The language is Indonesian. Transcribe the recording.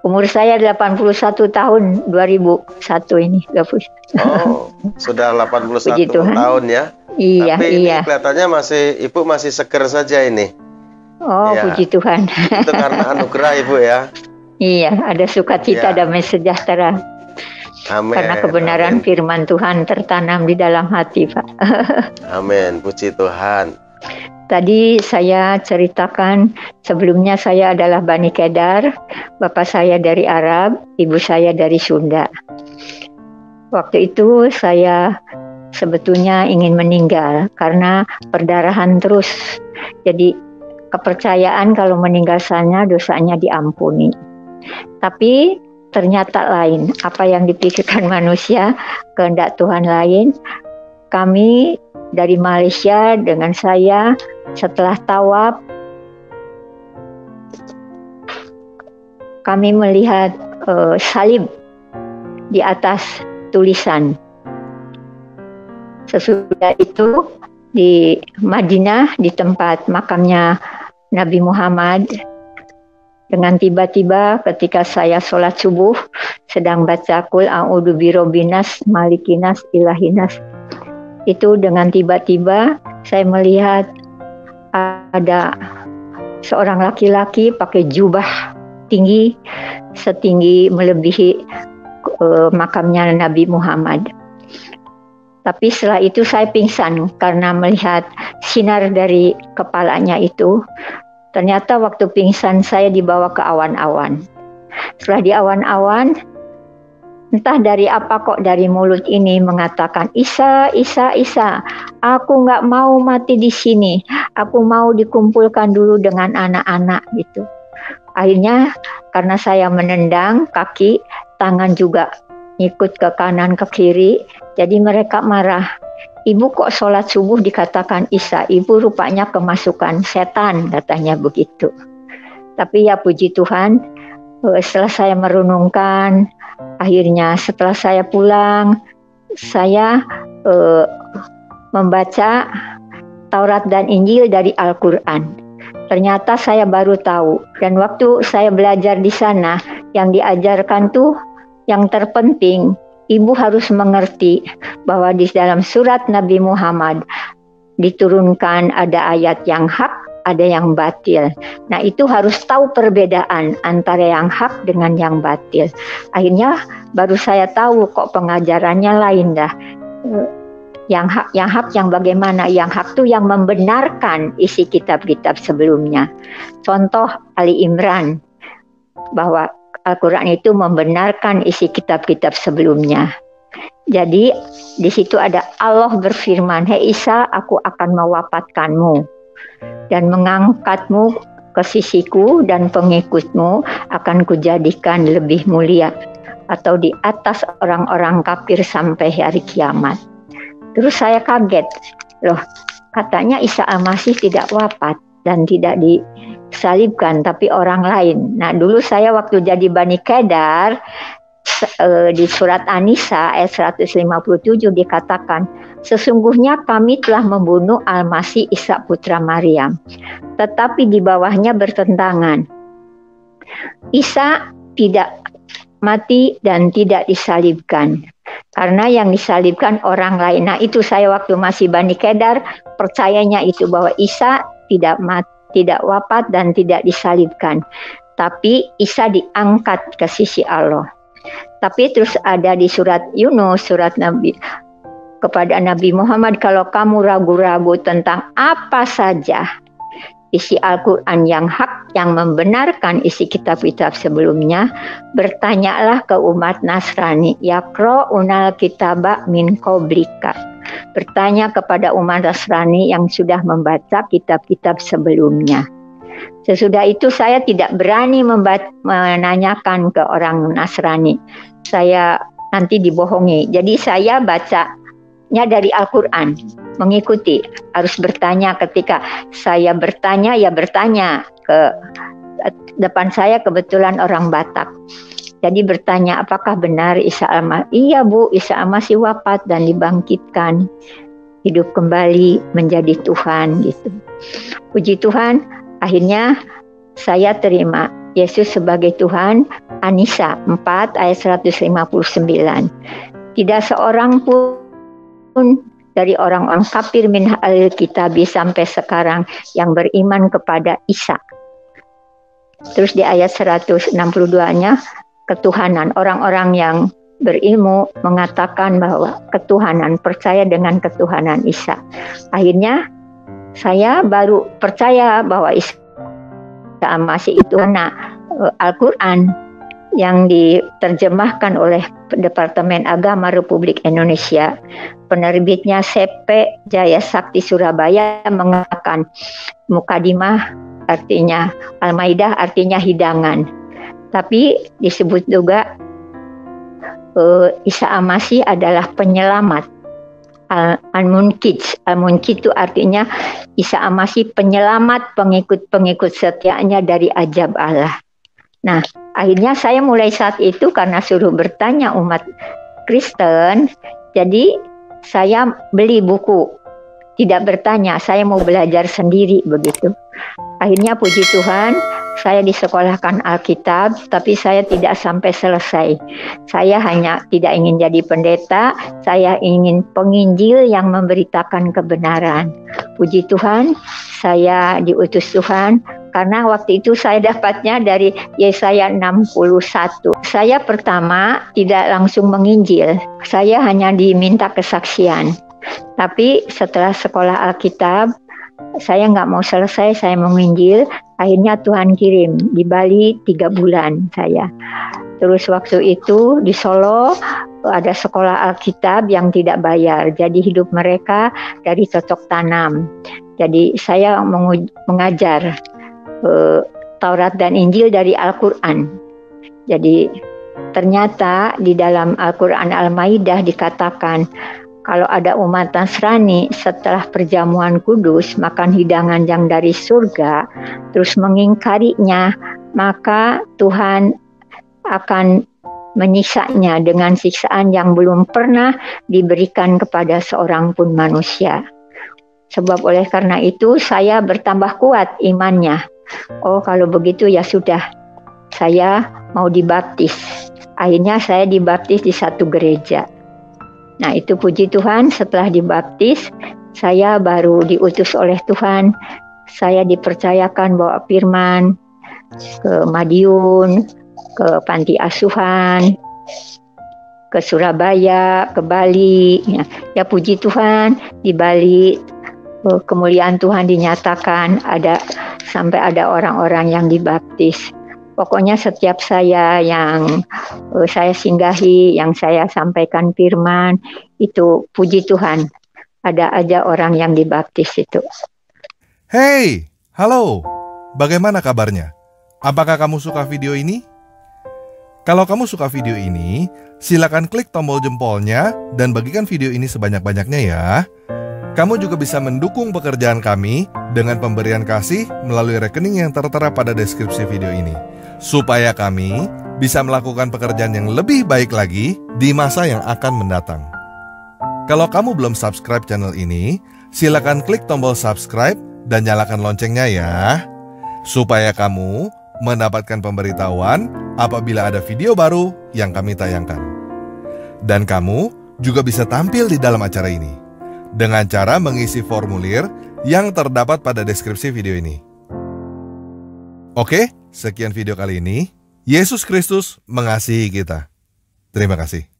Umur saya 81 tahun 2001 ini. Oh, sudah 81 Puji Tuhan. tahun ya. Iya, Tapi iya. ini kelihatannya Ibu masih seger saja ini. Oh, Ya, puji Tuhan. itu karena anugerah Ibu ya. Iya, ada sukacita, Ya. damai sejahtera. Amin. Karena kebenaran amin. firman Tuhan tertanam di dalam hati, Pak. Amin, puji Tuhan. Tadi saya ceritakan sebelumnya saya adalah Bani Kedar, bapak saya dari Arab, ibu saya dari Sunda. Waktu itu saya sebetulnya ingin meninggal karena perdarahan terus. Jadi kepercayaan kalau meninggal sana dosanya diampuni. Tapi ternyata lain, apa yang dipikirkan manusia, kehendak Tuhan lain. Kami dari Malaysia dengan saya setelah tawaf kami melihat salib di atas tulisan. Sesudah itu di Madinah di tempat makamnya Nabi Muhammad, dengan tiba-tiba ketika saya sholat subuh sedang baca Qul a'udzu birabbinas malikinas ilahinas, itu dengan tiba-tiba saya melihat ada seorang laki-laki pakai jubah tinggi setinggi melebihi makamnya Nabi Muhammad. Tapi setelah itu saya pingsan karena melihat sinar dari kepalanya itu. Ternyata waktu pingsan saya dibawa ke awan-awan. Setelah di awan-awan, entah dari apa kok dari mulut ini mengatakan, Isa, Isa, Isa, aku nggak mau mati di sini. Aku mau dikumpulkan dulu dengan anak-anak gitu. Akhirnya karena saya menendang kaki, tangan juga ikut ke kanan ke kiri, jadi mereka marah. Ibu kok sholat subuh dikatakan Isa, ibu rupanya kemasukan setan, katanya begitu. Tapi ya puji Tuhan, setelah saya merenungkan, akhirnya setelah saya pulang, saya membaca Taurat dan Injil dari Al-Quran. Ternyata saya baru tahu, dan waktu saya belajar di sana, yang diajarkan tuh yang terpenting, ibu harus mengerti bahwa di dalam surat Nabi Muhammad diturunkan ada ayat yang hak, ada yang batil. Nah itu harus tahu perbedaan antara yang hak dengan yang batil. Akhirnya baru saya tahu kok pengajarannya lain dah. Yang hak yang bagaimana? Yang hak itu yang membenarkan isi kitab-kitab sebelumnya. Contoh Ali Imran, bahwa Al-Quran itu membenarkan isi kitab-kitab sebelumnya. Jadi di situ ada Allah berfirman, Hei Isa, aku akan mewafatkanmu dan mengangkatmu ke sisiku, dan pengikutmu akan kujadikan lebih mulia atau di atas orang-orang kafir sampai hari kiamat. Terus saya kaget, loh katanya Isa Al-Masih tidak wafat dan tidak disalibkan, tapi orang lain. Nah dulu saya waktu jadi Bani Kedar, di surat An-Nisa ayat 157 dikatakan, sesungguhnya kami telah membunuh Al-Masih Isa putra Maryam, tetapi di bawahnya bertentangan. Isa tidak mati dan tidak disalibkan, karena yang disalibkan orang lain. Nah itu saya waktu masih Bani Kedar percayanya itu, bahwa Isa tidak mati, tidak wafat dan tidak disalibkan, tapi Isa diangkat ke sisi Allah. Tapi terus ada di surat Yunus, surat Nabi kepada Nabi Muhammad, kalau kamu ragu-ragu tentang apa saja isi Al-Quran yang hak, yang membenarkan isi kitab-kitab sebelumnya, bertanyalah ke umat Nasrani, yaqra'unal kitaba min qablika. Bertanya kepada umat Nasrani yang sudah membaca kitab-kitab sebelumnya. Sesudah itu saya tidak berani menanyakan ke orang Nasrani. Saya nanti dibohongi. Jadi saya bacanya dari Al-Quran, mengikuti. Harus bertanya, ketika saya bertanya, ya bertanya. Ke depan saya kebetulan orang Batak. Jadi bertanya, apakah benar Isa Al-Masih? Iya Bu, Isa Al-Masih wafat dan dibangkitkan, hidup kembali menjadi Tuhan gitu. Puji Tuhan, akhirnya saya terima Yesus sebagai Tuhan, An-Nisa 4 ayat 159. Tidak seorang pun dari orang-orang kafir min ahlil kitab sampai sekarang yang beriman kepada Isa. Terus di ayat 162-nya, ketuhanan. Orang-orang yang berilmu mengatakan bahwa ketuhanan, percaya dengan ketuhanan Isa. Akhirnya saya baru percaya bahwa Isa masih itu anak Al-Quran yang diterjemahkan oleh Departemen Agama Republik Indonesia. Penerbitnya CP Jaya Sakti Surabaya mengatakan mukadimah artinya Al-Maidah artinya hidangan. Tapi disebut juga Isa Al-Masih adalah penyelamat. Al-Munkij itu artinya Isa Al-Masih penyelamat pengikut-pengikut setianya dari azab Allah. Nah, akhirnya saya mulai saat itu karena suruh bertanya umat Kristen, jadi saya beli buku. Tidak bertanya, saya mau belajar sendiri begitu. Akhirnya puji Tuhan, saya disekolahkan Alkitab, tapi saya tidak sampai selesai. Saya hanya tidak ingin jadi pendeta, saya ingin penginjil yang memberitakan kebenaran. Puji Tuhan, saya diutus Tuhan, karena waktu itu saya dapatnya dari Yesaya 61. Saya pertama tidak langsung menginjil, saya hanya diminta kesaksian. Tapi setelah sekolah Alkitab, saya nggak mau selesai, saya menginjil. Akhirnya Tuhan kirim di Bali 3 bulan saya. Terus waktu itu di Solo ada sekolah Alkitab yang tidak bayar. Jadi hidup mereka dari cocok tanam. Jadi saya mengajar Taurat dan Injil dari Al-Quran. Jadi ternyata di dalam Al-Quran Al-Maidah dikatakan kalau ada umat Nasrani setelah perjamuan kudus makan hidangan yang dari surga terus mengingkarinya, maka Tuhan akan menyiksanya dengan siksaan yang belum pernah diberikan kepada seorang pun manusia. Sebab oleh karena itu saya bertambah kuat imannya. Oh, kalau begitu ya sudah, saya mau dibaptis. Akhirnya saya dibaptis di satu gereja. Nah, itu puji Tuhan, setelah dibaptis, saya baru diutus oleh Tuhan. Saya dipercayakan bawa firman ke Madiun, ke panti asuhan, ke Surabaya, ke Bali. Ya puji Tuhan, di Bali kemuliaan Tuhan dinyatakan, sampai ada orang-orang yang dibaptis. Pokoknya setiap saya yang saya singgahi, yang saya sampaikan firman, itu puji Tuhan, ada aja orang yang dibaptis itu. Hey, halo, bagaimana kabarnya? Apakah kamu suka video ini? Kalau kamu suka video ini, silakan klik tombol jempolnya dan bagikan video ini sebanyak-banyaknya ya. Kamu juga bisa mendukung pekerjaan kami dengan pemberian kasih melalui rekening yang tertera pada deskripsi video ini, supaya kami bisa melakukan pekerjaan yang lebih baik lagi di masa yang akan mendatang. Kalau kamu belum subscribe channel ini, silakan klik tombol subscribe dan nyalakan loncengnya ya, supaya kamu mendapatkan pemberitahuan apabila ada video baru yang kami tayangkan. Dan kamu juga bisa tampil di dalam acara ini dengan cara mengisi formulir yang terdapat pada deskripsi video ini. Oke, sekian video kali ini. Yesus Kristus mengasihi kita. Terima kasih.